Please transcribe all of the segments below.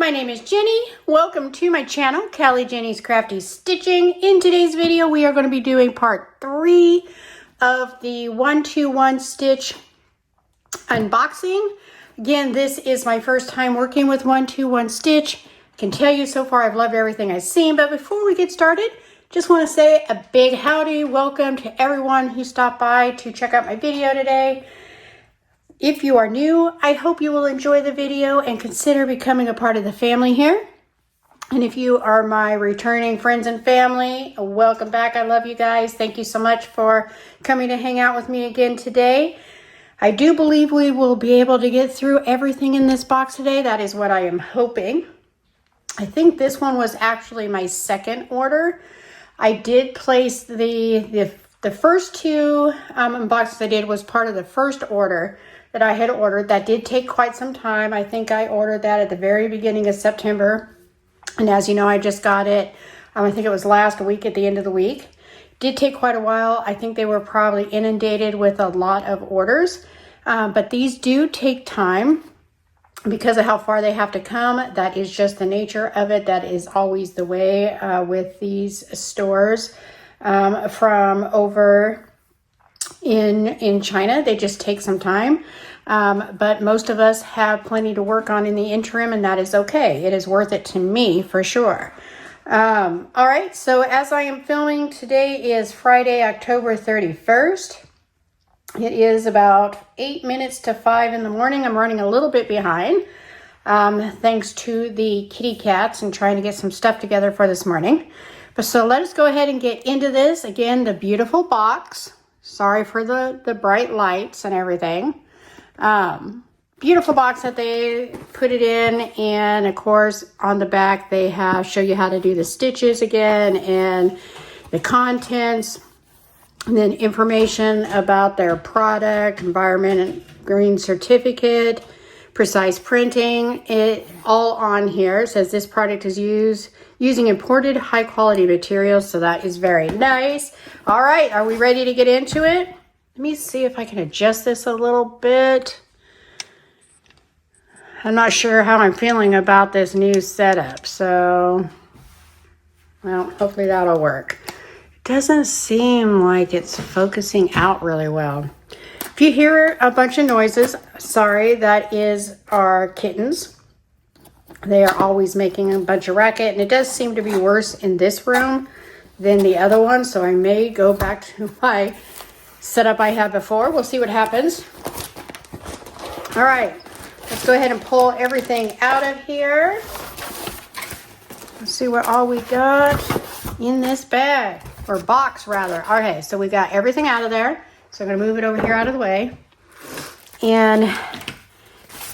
My name is Jenny. Welcome to my channel, Callie Jenny's Crafty Stitching. In today's video, we are going to be doing part 3 of the 121 stitch unboxing. Again, this is my first time working with 121 stitch. I can tell you so far I've loved everything I've seen, but before we get started, just want to say a big howdy. Welcome to everyone who stopped by to check out my video today. If you are new, I hope you will enjoy the video and consider becoming a part of the family here. And if you are my returning friends and family, welcome back. I love you guys. Thank you so much for coming to hang out with me again today. I do believe we will be able to get through everything in this box today. That is what I am hoping. I think this one was actually my second order. I did place the first two unboxings I did was part of the first order that I had ordered. That did take quite some time. I think I ordered that at the very beginning of September. And as you know, I just got it, I think it was last week at the end of the week. Did take quite a while. I think they were probably inundated with a lot of orders. But these do take time because of how far they have to come. That is just the nature of it. That is always the way with these stores from over in China. They just take some time, but most of us have plenty to work on in the interim, and that is okay. It is worth it to me for sure. All right, so as I am filming, today is Friday, October 31st. It is about 8 minutes to 5 in the morning. I'm running a little bit behind thanks to the kitty cats and trying to get some stuff together for this morning. But so let us go ahead and get into this. Again, the beautiful box. Sorry for the bright lights and everything. Beautiful box that they put it in. And of course, on the back, they show you how to do the stitches again and the contents. And then information about their product, environment and green certificate, precise printing. It all on here. It says this product is using imported high quality materials, so that is very nice. All right, are we ready to get into it? Let me see if I can adjust this a little bit. I'm not sure how I'm feeling about this new setup, so well, hopefully that'll work. It doesn't seem like it's focusing out really well. If you hear a bunch of noises, sorry, that is our kittens. They are always making a bunch of racket, and it does seem to be worse in this room than the other one, so I may go back to my setup I had before. We'll see what happens. All right, let's go ahead and pull everything out of here. Let's see what all we got in this bag, or box rather. Okay, so we got everything out of there. So I'm gonna move it over here out of the way. And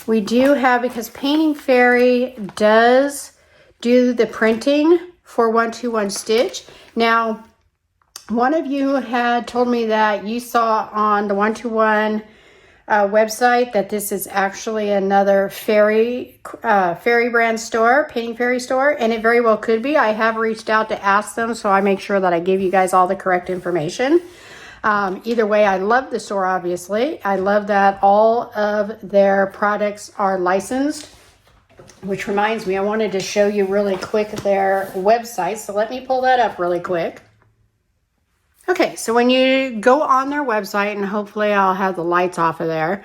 we do have, because Painting Fairy does do the printing for 121 stitch. Now, one of you had told me that you saw on the 121 website that this is actually another fairy brand store, Painting Fairy store, and it very well could be. I have reached out to ask them, so I make sure that I give you guys all the correct information. Either way, I love the store, obviously. I love that all of their products are licensed, which reminds me, I wanted to show you really quick their website. So let me pull that up really quick. Okay, so when you go on their website, and hopefully I'll have the lights off of there,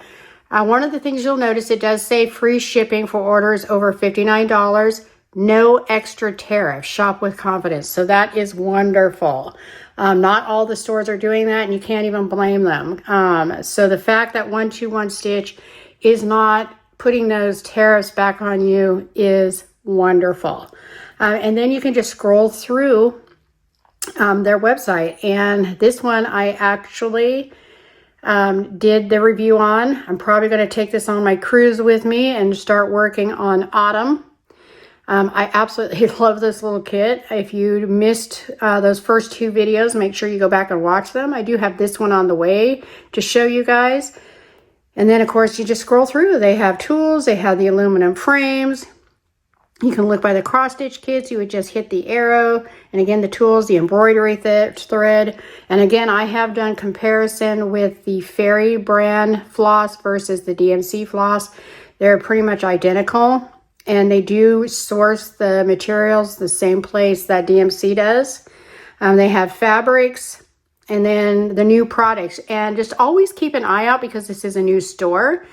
one of the things you'll notice, it does say free shipping for orders over $59, no extra tariff, shop with confidence. So that is wonderful. Not all the stores are doing that, and you can't even blame them. So the fact that 121 Stitch is not putting those tariffs back on you is wonderful. And then you can just scroll through their website. And this one I actually did the review on. I'm probably going to take this on my cruise with me and start working on autumn. I absolutely love this little kit. If you missed those first two videos, make sure you go back and watch them. I do have this one on the way to show you guys. And then, of course, you just scroll through. They have tools. They have the aluminum frames. You can look by the cross-stitch kits. You would just hit the arrow. And again, the tools, the embroidery thread. And again, I have done comparison with the Fairy brand floss versus the DMC floss. They're pretty much identical. And they do source the materials the same place that DMC does. They have fabrics and then the new products. And just always keep an eye out because this is a new store.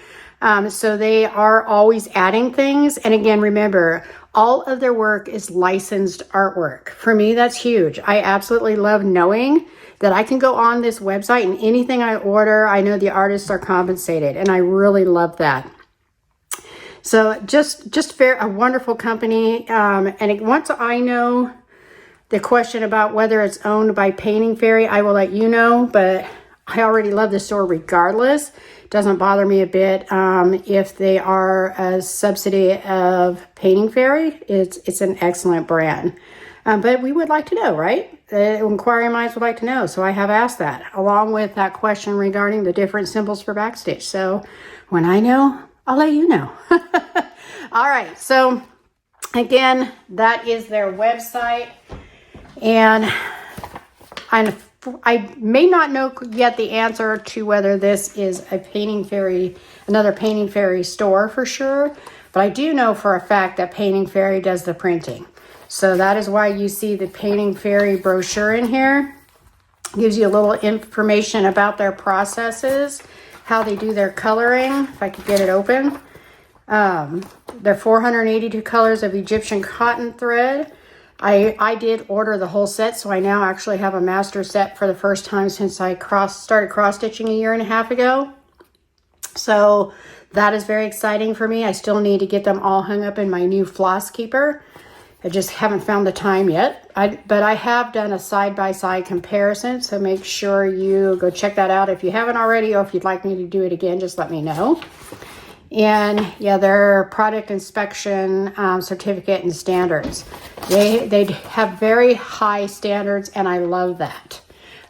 So they are always adding things. And again, remember, all of their work is licensed artwork. For me, that's huge. I absolutely love knowing that I can go on this website and anything I order, I know the artists are compensated. And I really love that. So just a wonderful company. Once I know the question about whether it's owned by Painting Fairy, I will let you know. But I already love the store regardless. Doesn't bother me a bit if they are a subsidy of Painting Fairy. It's an excellent brand. But we would like to know, right? The inquiring minds would like to know. So I have asked that, along with that question regarding the different symbols for backstitch. So when I know, I'll let you know. All right, so again, that is their website. And I may not know yet the answer to whether this is a Painting Fairy, another Painting Fairy store for sure. But I do know for a fact that Painting Fairy does the printing. So that is why you see the Painting Fairy brochure in here. Gives you a little information about their processes, how they do their coloring, if I could get it open. Their 482 colors of Egyptian cotton thread. I did order the whole set, so I now actually have a master set for the first time since I started cross-stitching a year and a half ago. So that is very exciting for me. I still need to get them all hung up in my new floss keeper. I just haven't found the time yet. But I have done a side-by-side comparison, so make sure you go check that out if you haven't already, or if you'd like me to do it again, just let me know. And yeah, their product inspection certificate and standards. They have very high standards, and I love that.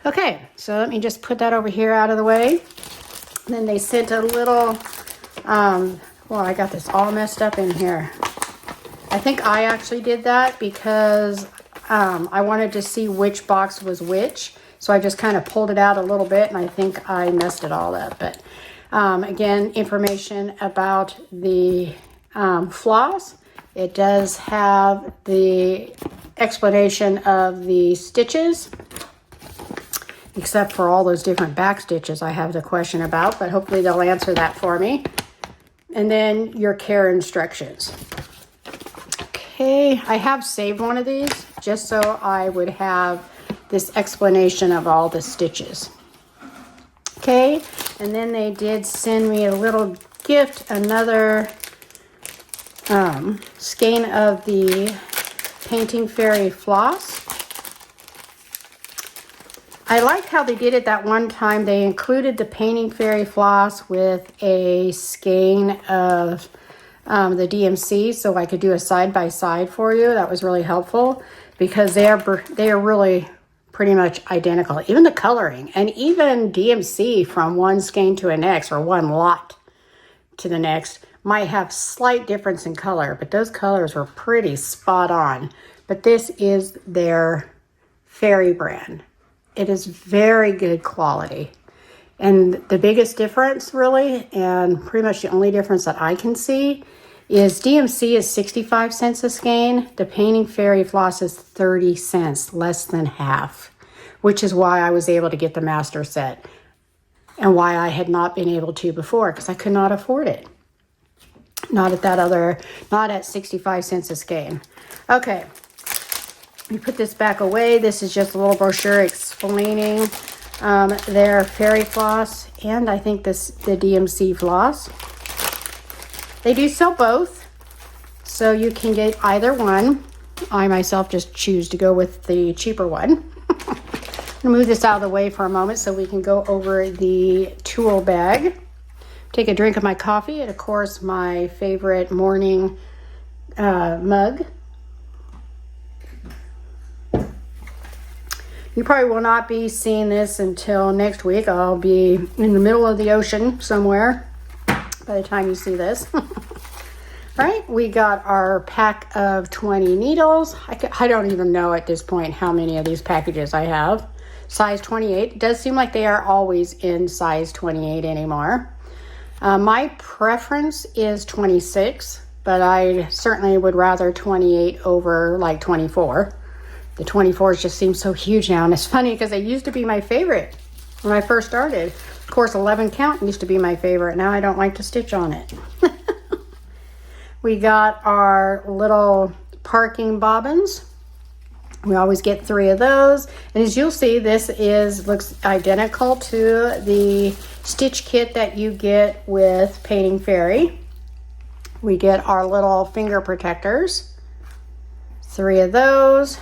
Okay, so let me just put that over here out of the way. And then they sent a little, well, I got this all messed up in here. I think I actually did that because I wanted to see which box was which. So I just kind of pulled it out a little bit, and I think I messed it all up. But again, information about the floss. It does have the explanation of the stitches, except for all those different back stitches I have the question about, but hopefully they'll answer that for me. And then your care instructions. Okay, I have saved one of these just so I would have this explanation of all the stitches. Okay, and then they did send me a little gift, another skein of the Painting Fairy floss. I like how they did it that one time. They included the Painting Fairy floss with a skein of the DMC, so I could do a side-by-side for you. That was really helpful because they are really pretty much identical. Even the coloring, and even DMC from one skein to the next, or one lot to the next, might have slight difference in color, but those colors were pretty spot on. But this is their Fairy brand. It is very good quality. And the biggest difference really, and pretty much the only difference that I can see, is DMC is 65 cents a skein. The Painting Fairy floss is 30 cents, less than half, which is why I was able to get the master set and why I had not been able to before, because I could not afford it. Not at 65 cents a skein. Okay, you put this back away. This is just a little brochure explaining their fairy floss, and I think the DMC floss. They do sell both, so you can get either one. I myself just choose to go with the cheaper one. I'm gonna move this out of the way for a moment so we can go over the tool bag. Take a drink of my coffee, and of course my favorite morning mug. You probably will not be seeing this until next week. I'll be in the middle of the ocean somewhere by the time you see this. All right, we got our pack of 20 needles. I don't even know at this point how many of these packages I have. Size 28. It does seem like they are always in size 28 anymore. My preference is 26. but I certainly would rather 28 over like 24. The 24s just seem so huge now, and it's funny because they used to be my favorite when I first started. Of course, 11 count used to be my favorite. Now I don't like to stitch on it. We got our little parking bobbins. We always get 3 of those. And as you'll see, this looks identical to the stitch kit that you get with Painting Fairy. We get our little finger protectors, 3 of those.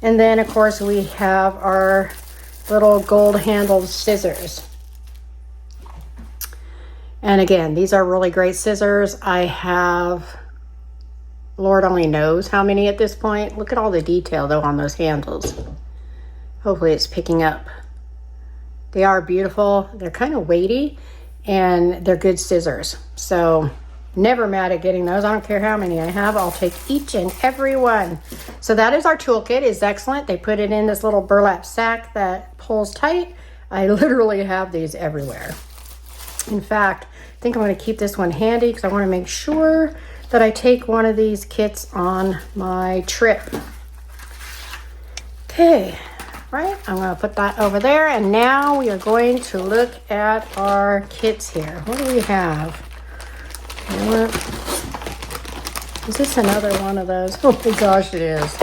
And then, of course, we have our little gold-handled scissors. And again, these are really great scissors. I have, Lord only knows how many at this point. Look at all the detail, though, on those handles. Hopefully it's picking up. They are beautiful. They're kind of weighty, and they're good scissors. So never mad at getting those. I don't care how many I have. I'll take each and every one. So that is our toolkit. It's excellent. They put it in this little burlap sack that pulls tight. I literally have these everywhere. In fact, I think I'm going to keep this one handy because I want to make sure that I take one of these kits on my trip. Okay, right, I'm going to put that over there, and now we are going to look at our kits here. What do we have? Is this another one of those? Oh my gosh, it is.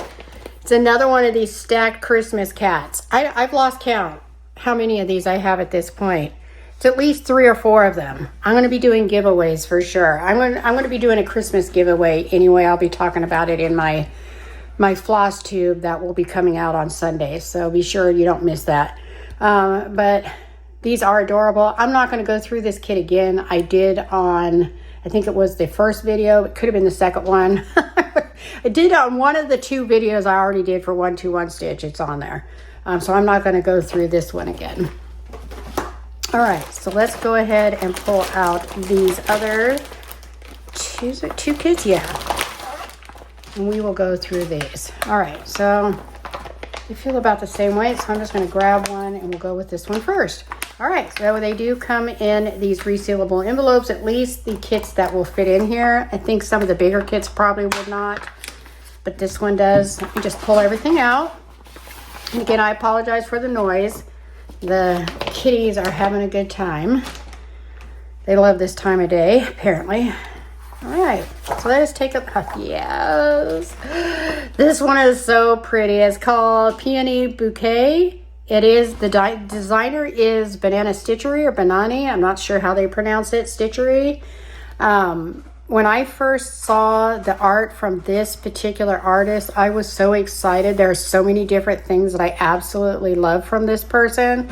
It's another one of these stacked Christmas cats. I've lost count how many of these I have at this point. It's at least 3 or 4 of them. I'm going to be doing giveaways for sure. I'm going to be doing a Christmas giveaway anyway. I'll be talking about it in my floss tube that will be coming out on Sunday. So be sure you don't miss that. But these are adorable. I'm not going to go through this kit again. I did on, I think it was the first video. It could have been the second one. I did on one of the 2 videos I already did for 121 Stitch. It's on there. So I'm not going to go through this one again. All right, so let's go ahead and pull out these other 2 kits, yeah. And we will go through these. All right, so they feel about the same way, so I'm just going to grab one and we'll go with this one first. All right, so they do come in these resealable envelopes, at least the kits that will fit in here. I think some of the bigger kits probably would not, but this one does. Let me just pull everything out. And again, I apologize for the noise. The kitties are having a good time. They love this time of day, apparently. All right, so let us take a puff. Yes, this one is so pretty. It's called Peony Bouquet. It is, the designer is Banana Stitchery or Banani. I'm not sure how they pronounce it, Stitchery. When I first saw the art from this particular artist, I was so excited. There are so many different things that I absolutely love from this person.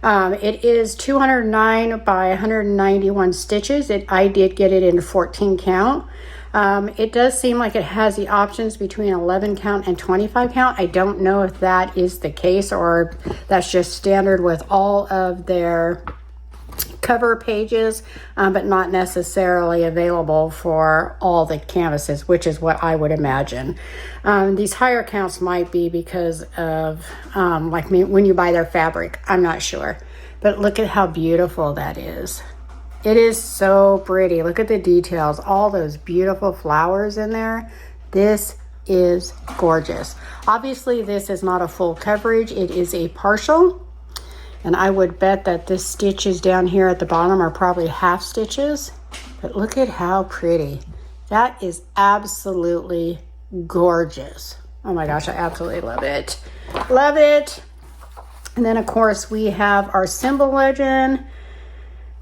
It is 209 by 191 stitches. I did get it in 14 count. It does seem like it has the options between 11 count and 25 count. I don't know if that is the case or that's just standard with all of their cover pages, but not necessarily available for all the canvases, which is what I would imagine. These higher counts might be because of like when you buy their fabric. I'm not sure, but look at how beautiful that is. It is so pretty. Look at the details, all those beautiful flowers in there. This is gorgeous. Obviously, this is not a full coverage. It is a partial. And I would bet that the stitches down here at the bottom are probably half stitches. But look at how pretty. That is absolutely gorgeous. Oh my gosh, I absolutely love it. Love it. And then, of course, we have our symbol legend.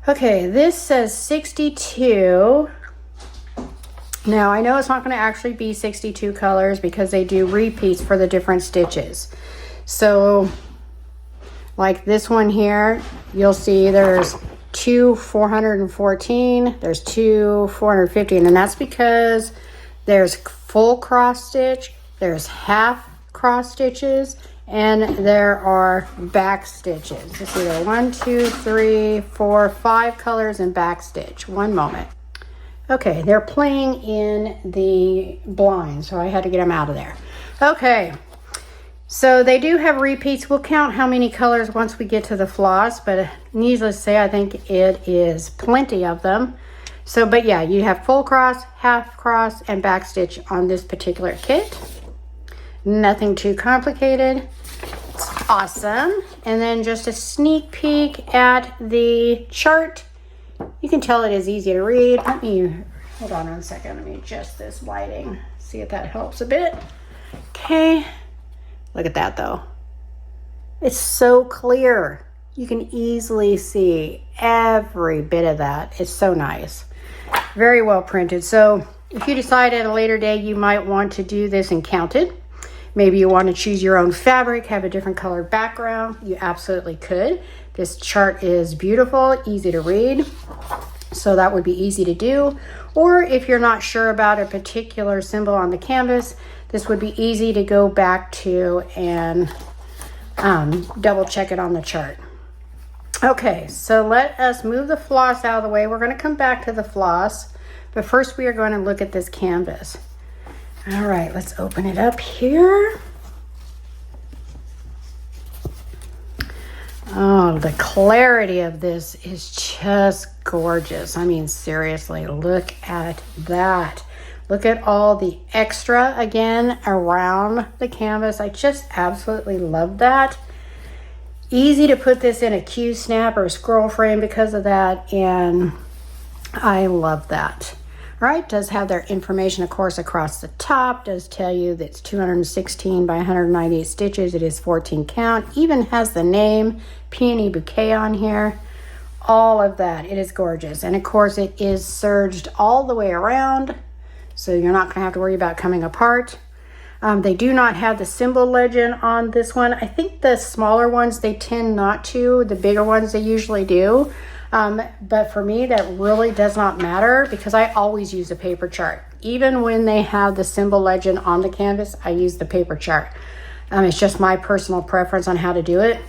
Okay, this says 62. Now, I know it's not going to actually be 62 colors because they do repeats for the different stitches. So like this one here, you'll see there's 2 414, there's 2 415, and that's because there's full cross stitch, there's half cross stitches, and there are back stitches. Let's see, there are 1, 2, 3, 4, 5 colors in back stitch. One moment. Okay, they're playing in the blind, so I had to get them out of there. Okay. So they do have repeats. We'll count how many colors once we get to the floss, but needless to say, I think it is plenty of them. So, but yeah, you have full cross, half cross, and back stitch on this particular kit. Nothing too complicated. It's awesome. And then just a sneak peek at the chart. You can tell it is easy to read. Let me, hold on 1 second. Let me adjust this lighting. See if that helps a bit. Okay. Look at that though. It's so clear. You can easily see every bit of that. It's so nice. Very well printed. So if you decide at a later day you might want to do this in counted, maybe you want to choose your own fabric, have a different colored background, you absolutely could. This chart is beautiful, easy to read, so that would be easy to do. Or if you're not sure about a particular symbol on the canvas, this would be easy to go back to and double check it on the chart. Okay, so let us move the floss out of the way. We're going to come back to the floss, but first we are going to look at this canvas. All right, let's open it up here. Oh, the clarity of this is just gorgeous. I mean, seriously, look at that. Look at all the extra, again, around the canvas. I just absolutely love that. Easy to put this in a Q snap or a scroll frame because of that, and I love that. All right, does have their information, of course, across the top. Does tell you that it's 216 by 198 stitches. It is 14 count. Even has the name Peony Bouquet on here. All of that. It is gorgeous. And of course, it is serged all the way around, so you're not going to have to worry about coming apart. They do not have the symbol legend on this one. I think the smaller ones, they tend not to. The bigger ones, they usually do. But for me, that really does not matter because I always use a paper chart. Even when they have the symbol legend on the canvas, I use the paper chart. It's just my personal preference on how to do it.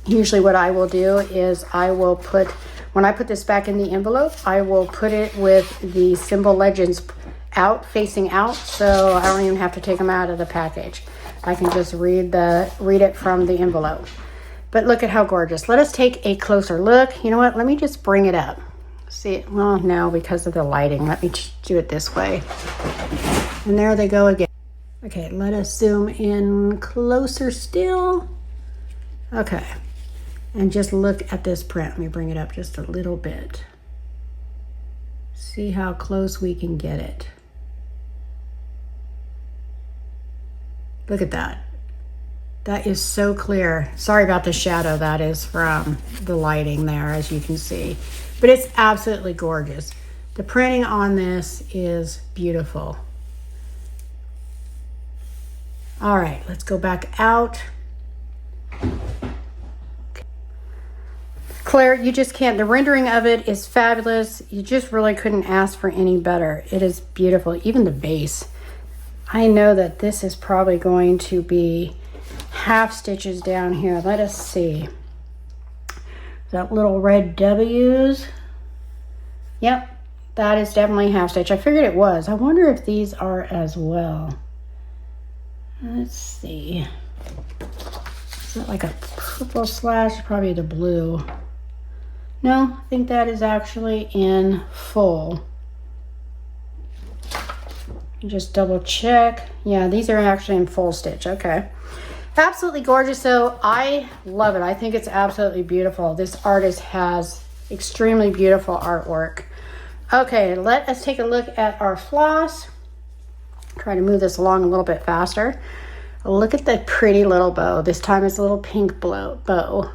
Usually what I will do is I will put, when I put this back in the envelope, I will put it with the symbol legends out, facing out, so I don't even have to take them out of the package. I can just read it from the envelope. But look at how gorgeous. Let us take a closer look. You know what? Let me just bring it up. See, well, no, because of the lighting. Let me do it this way. And there they go again. Okay, let us zoom in closer still. Okay. And just look at this print. Let me bring it up just a little bit. See how close we can get it. Look at that. That is so clear. Sorry about the shadow. That is from the lighting there, as you can see. But it's absolutely gorgeous. The printing on this is beautiful. All right, let's go back out. Claire, you just can't. The rendering of it is fabulous. You just really couldn't ask for any better. It is beautiful. Even the base. I know that this is probably going to be half stitches down here. Let us see. That little red W's. Yep, that is definitely half stitch. I figured it was. I wonder if these are as well. Let's see. Is that like a purple slash? Probably the blue. No, I think that is actually in full. Just double check. Yeah, these are actually in full stitch. Okay. Absolutely gorgeous. So I love it. I think it's absolutely beautiful. This artist has extremely beautiful artwork. Okay, let us take a look at our floss. Try to move this along a little bit faster. Look at the pretty little bow. This time it's a little pink bow.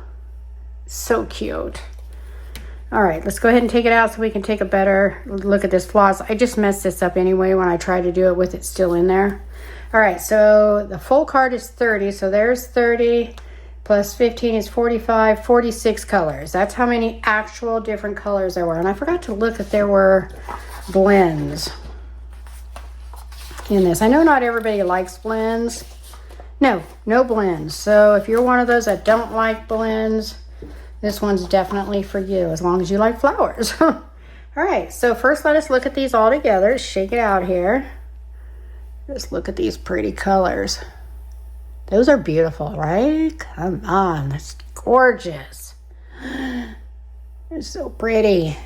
So cute. All right, let's go ahead and take it out so we can take a better look at this floss. I just messed this up anyway when I tried to do it with it still in there. All right, so the full card is 30, so there's 30 plus 15 is 45, 46 colors. That's how many actual different colors there were. And I forgot to look if there were blends in this. I know not everybody likes blends. No blends. So if you're one of those that don't like blends, this one's definitely for you, as long as you like flowers. All right, so first let us look at these all together. Shake it out here. Just look at these pretty colors. Those are beautiful, right? Come on, that's gorgeous. They're so pretty.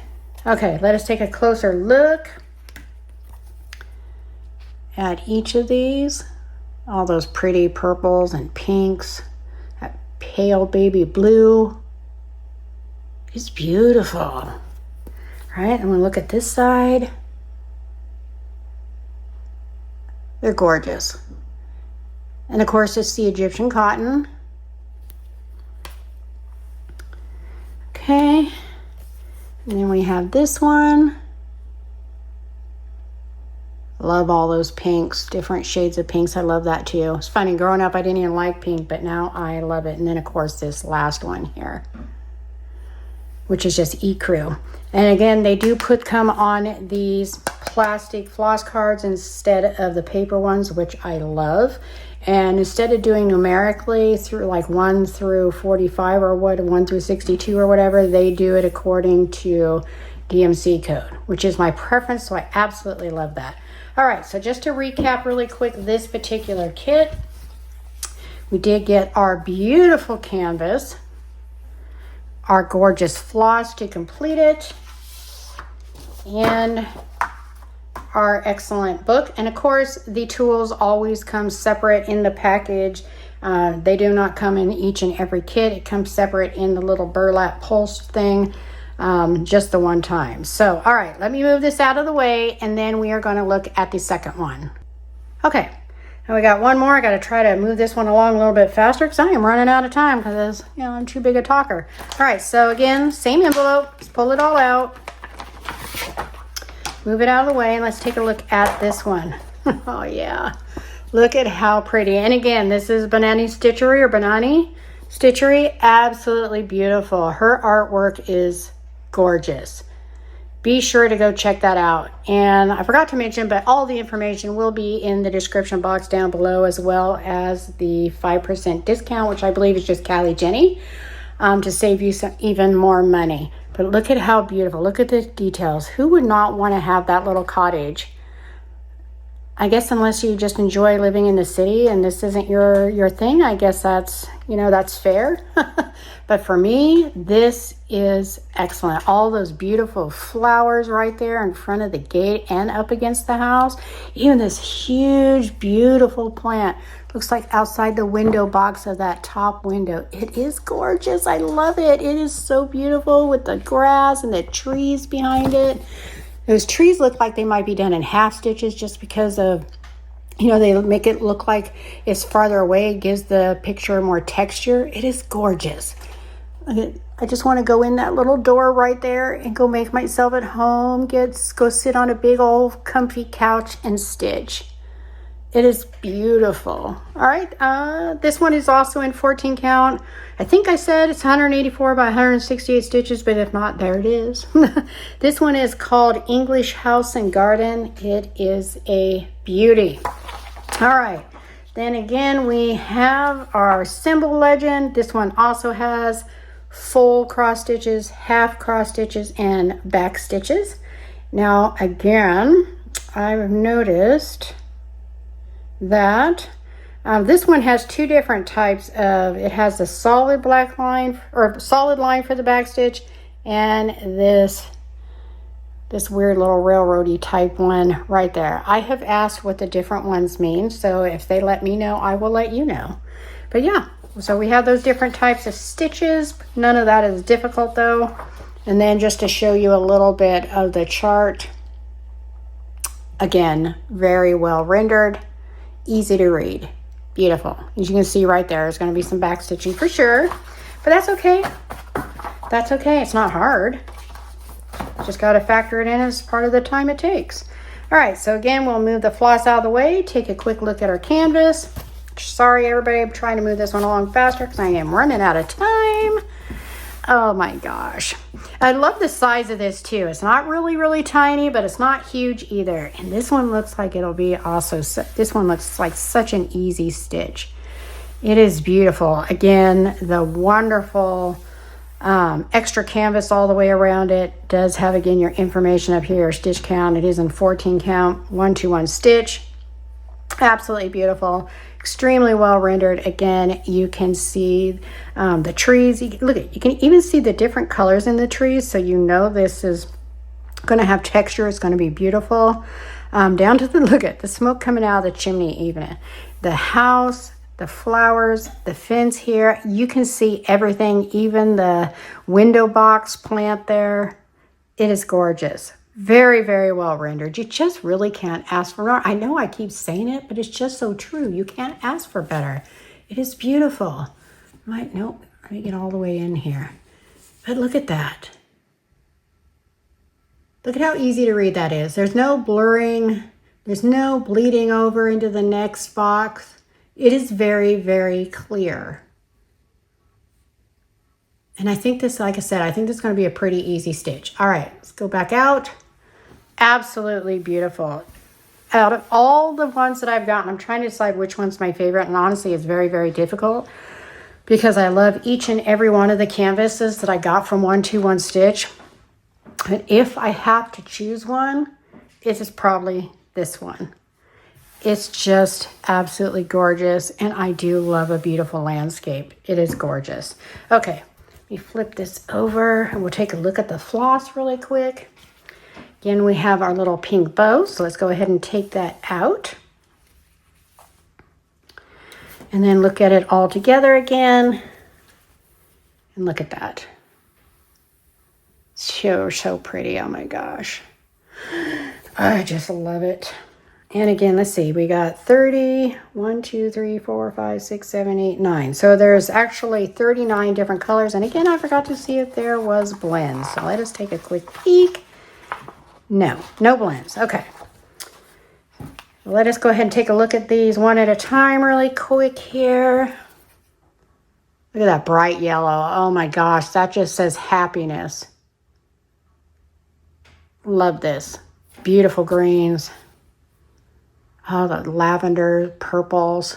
Okay, let us take a closer look at each of these. All those pretty purples and pinks. That pale baby blue. It's beautiful. All right, I'm gonna look at this side. They're gorgeous. And of course, it's the Egyptian cotton. Okay. And then we have this one. Love all those pinks, different shades of pinks. I love that too. It's funny, growing up I didn't even like pink, but now I love it. And then of course this last one here, which is just ecru. And again, they do come on these plastic floss cards instead of the paper ones, which I love. And instead of doing numerically through like 1 through 45 or 1 through 62 or whatever, they do it according to DMC code, which is my preference. So I absolutely love that. All right, so just to recap really quick, this particular kit, we did get our beautiful canvas, our gorgeous floss to complete it, and our excellent book. And of course, the tools always come separate in the package. They do not come in each and every kit. It comes separate in the little burlap pulse thing. Just the one time. So, all right, let me move this out of the way, and then we are going to look at the second one. Okay, and we got one more. I got to try to move this one along a little bit faster because I am running out of time because, you know, I'm too big a talker. All right, so again, same envelope. Let's pull it all out. Move it out of the way, and let's take a look at this one. Oh, yeah. Look at how pretty. And again, this is Banani Stitchery or Banani Stitchery. Absolutely beautiful. Her artwork is gorgeous. Be sure to go check that out. And I forgot to mention, but all the information will be in the description box down below, as well as the 5% discount, which I believe is just Callie Jenny, to save you some even more money. But look at how beautiful. Look at the details. Who would not want to have that little cottage? I guess unless you just enjoy living in the city and this isn't your thing, I guess that's, you know, that's fair. But for me, this is excellent. All those beautiful flowers right there in front of the gate and up against the house. Even this huge, beautiful plant. Looks like outside the window box of that top window. It is gorgeous. I love it. It is so beautiful with the grass and the trees behind it. Those trees look like they might be done in half stitches just because of, you know, they make it look like it's farther away. It gives the picture more texture. It is gorgeous. I just want to go in that little door right there and go make myself at home. Go sit on a big old comfy couch and stitch. It is beautiful. All right, this one is also in 14 count. I think I said it's 184 by 168 stitches, but if not, there it is. This one is called English House and Garden. It is a beauty. All right, then again, we have our symbol legend. This one also has full cross stitches, half cross stitches, and back stitches. Now, again, I've noticed that this one has two different types of, it has a solid black line or solid line for the back stitch, and this weird little railroady type one right there. I have asked what the different ones mean, so if they let me know, I will let you know. But yeah, so we have those different types of stitches. None of that is difficult though. And then just to show you a little bit of the chart, again, very well rendered, easy to read, beautiful. As you can see right there, there's going to be some back stitching for sure, but that's okay. That's okay. It's not hard. Just got to factor it in as part of the time it takes. All right, so again, we'll move the floss out of the way, take a quick look at our canvas. Sorry, everybody, I'm trying to move this one along faster because I am running out of time. Oh my gosh. I love the size of this too. It's not really tiny, but it's not huge either. And this one looks like it'll be also, this one looks like such an easy stitch. It is beautiful. Again, the wonderful extra canvas all the way around it does have, again, your information up here, stitch count. It is in 14 count, 121 stitch. Absolutely beautiful, extremely well rendered. Again, you can see the trees. Look at, you can even see the different colors in the trees, so you know this is Going to have texture. It's going to be beautiful. Down to the, look at the smoke coming out of the chimney even. The house, the flowers, the fence here. You can see everything, even the window box plant there. It is gorgeous. Very, very well rendered. You just really can't ask for more. I know I keep saying it, but it's just so true. You can't ask for better. It is beautiful. Nope, let me get all the way in here. But look at that. Look at how easy to read that is. There's no blurring. There's no bleeding over into the next box. It is very, very clear. And I think this, like I said, I think this is going to be a pretty easy stitch. All right, let's go back out. Absolutely beautiful. Out of all the ones that I've gotten, I'm trying to decide which one's my favorite. And honestly, it's very, very difficult because I love each and every one of the canvases that I got from 121stitch. But if I have to choose one, it is probably this one. It's just absolutely gorgeous. And I do love a beautiful landscape. It is gorgeous. Okay, let me flip this over and we'll take a look at the floss really quick. Again, we have our little pink bow. So let's go ahead and take that out. And then look at it all together again. And look at that. So pretty. Oh my gosh. I just love it. And again, let's see. We got 30, 1, 2, 3, 4, 5, 6, 7, 8, 9. So there's actually 39 different colors. And again, I forgot to see if there was blends. So let us take a quick peek. No blends. Okay. Let us go ahead and take a look at these one at a time really quick here. Look at that bright yellow. Oh my gosh, that just says happiness. Love this. Beautiful greens. Oh, the lavender purples.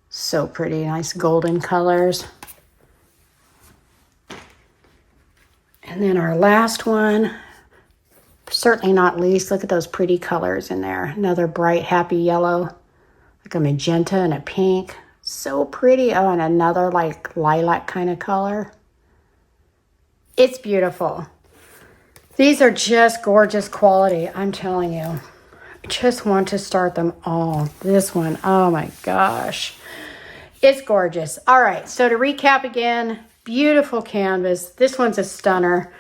So pretty. Nice golden colors. And then our last one, certainly not least, look at those pretty colors in there. Another bright, happy yellow, like a magenta and a pink. So pretty. Oh, and another like lilac kind of color. It's beautiful. These are just gorgeous quality, I'm telling you. I just want to start them all. This one, oh my gosh. It's gorgeous. All right, so to recap again, beautiful canvas. This one's a stunner.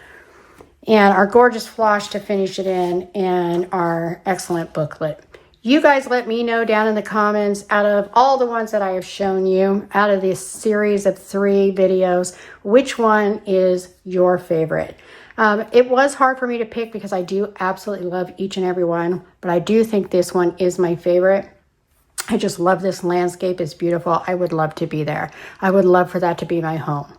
And our gorgeous floss to finish it in, and our excellent booklet. You guys let me know down in the comments, out of all the ones that I have shown you, out of this series of 3 videos, which one is your favorite? It was hard for me to pick because I do absolutely love each and every one, but I do think this one is my favorite. I just love this landscape. It's beautiful. I would love to be there. I would love for that to be my home.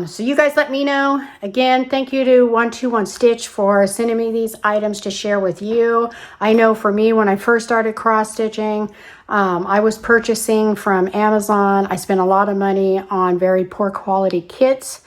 So you guys let me know. Again, thank you to 121stitch for sending me these items to share with you. I know for me, when I first started cross stitching, I was purchasing from Amazon. I spent a lot of money on very poor quality kits.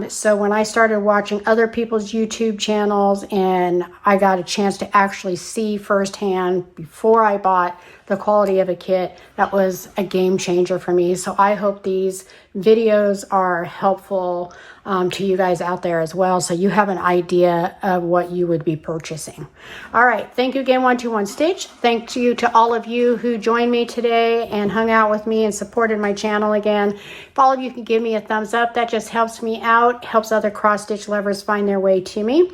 So when I started watching other people's YouTube channels and I got a chance to actually see firsthand before I bought the quality of a kit, that was a game changer for me. So I hope these videos are helpful to you guys out there as well, so you have an idea of what you would be purchasing. All right, thank you again, 121stitch. Thank you to all of you who joined me today and hung out with me and supported my channel again. If all of you can give me a thumbs up, that just helps me out, helps other cross stitch lovers find their way to me.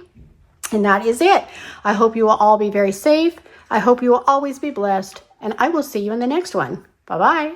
And that is it. I hope you will all be very safe. I hope you will always be blessed, and I will see you in the next one. Bye-bye.